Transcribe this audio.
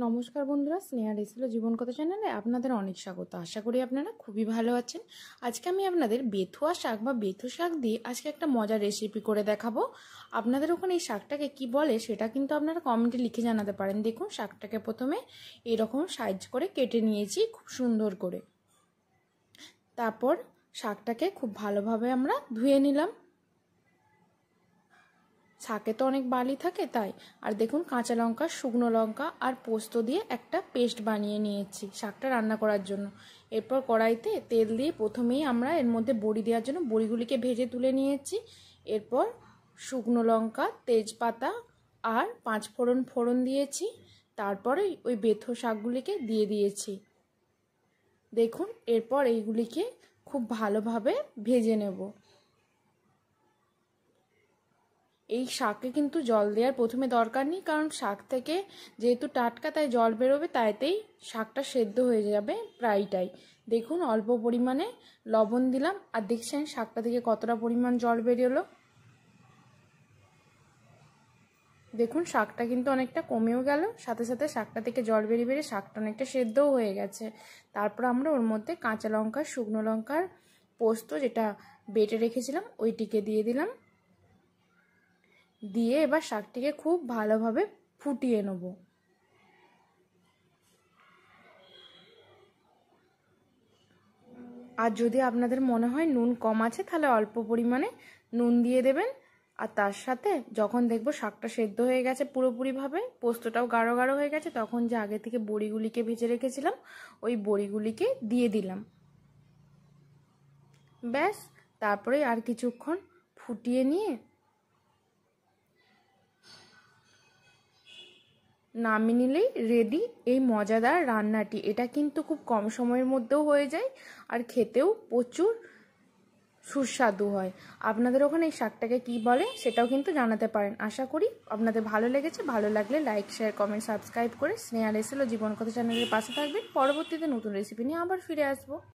নমস্কার বন্ধুরা, স্নেহা রেসিলো জীবন কথা চ্যানেলে আপনাদের অনেক স্বাগত। আশা করি আপনারা খুবই ভালো আছেন। আজকে আমি আপনাদের বেথুয়া শাক বা বেথু শাক দিয়ে আজকে একটা মজার রেসিপি করে দেখাবো। আপনাদের ওখানে এই শাকটাকে কি বলে সেটা কিন্তু আপনারা কমেন্টে লিখে জানাতে পারেন। দেখুন, শাকটাকে প্রথমে এরকম সাইজ করে কেটে নিয়েছি খুব সুন্দর করে। তারপর শাকটাকে খুব ভালোভাবে আমরা ধুয়ে নিলাম। শাকে তো অনেক বালি থাকে তাই। আর দেখুন, কাঁচা লঙ্কা, শুকনো লঙ্কা আর পোস্ত দিয়ে একটা পেস্ট বানিয়ে নিয়েছি শাকটা রান্না করার জন্য। এরপর কড়াইতে তেল দিয়ে প্রথমেই আমরা এর মধ্যে বড়ি দেওয়ার জন্য বড়িগুলিকে ভেজে তুলে নিয়েছি। এরপর শুকনো লঙ্কা, তেজপাতা আর 5 ফোড়ন দিয়েছি। তারপরে ওই বেথো শাকগুলিকে দিয়ে দিয়েছি। দেখুন, এরপর এইগুলিকে খুব ভালোভাবে ভেজে নেব। এই শাকে কিন্তু জল দেওয়ার প্রথমে দরকার নেই, কারণ শাক থেকে যেহেতু টাটকা তাই জল বেরোবে, তাইতেই শাকটা সেদ্ধ হয়ে যাবে প্রায়টাই। দেখুন, অল্প পরিমাণে লবণ দিলাম আর দেখছেন শাকটা থেকে কতটা পরিমাণ জল বেরোলো। দেখুন, শাকটা কিন্তু অনেকটা কমেও গেল, সাথে সাথে শাকটা থেকে জল বেরিয়ে বেরিয়ে শাকটা অনেকটা সেদ্ধও হয়ে গেছে। তারপর আমরা ওর মধ্যে কাঁচা লঙ্কা, শুকনো লঙ্কার পোস্ত যেটা বেটে রেখেছিলাম ওইটিকে দিয়ে দিলাম। দিয়ে এবার শাকটিকে খুব ভালোভাবে ফুটিয়ে নেব। আর যদি আপনাদের মনে হয় নুন কম আছে তাহলে অল্প পরিমাণে নুন দিয়ে দেবেন। আর তার সাথে যখন দেখবো শাকটা সেদ্ধ হয়ে গেছে পুরোপুরিভাবে, পোস্তটাও গাঢ় গাঢ় হয়ে গেছে, তখন যে আগে থেকে বড়িগুলিকে ভেজে রেখেছিলাম ওই বড়িগুলিকে দিয়ে দিলাম। ব্যাস, তারপরে আর কিছুক্ষণ ফুটিয়ে নিয়ে নামিয়ে নিলেই রেডি এই মজাদার রান্নাটি। এটা কিন্তু খুব কম সময়ের মধ্যেও হয়ে যায় আর খেতেও প্রচুর সুস্বাদু হয়। আপনাদের ওখানে এই শাকটাকে কি বলে সেটাও কিন্তু জানাতে পারেন। আশা করি আপনাদের ভালো লেগেছে। ভালো লাগলে লাইক, শেয়ার, কমেন্ট, সাবস্ক্রাইব করে স্নেহা রেসিলো জীবন কথা চ্যানেলের পাশে থাকবেন। পরবর্তীতে নতুন রেসিপি নিয়ে আবার ফিরে আসবো।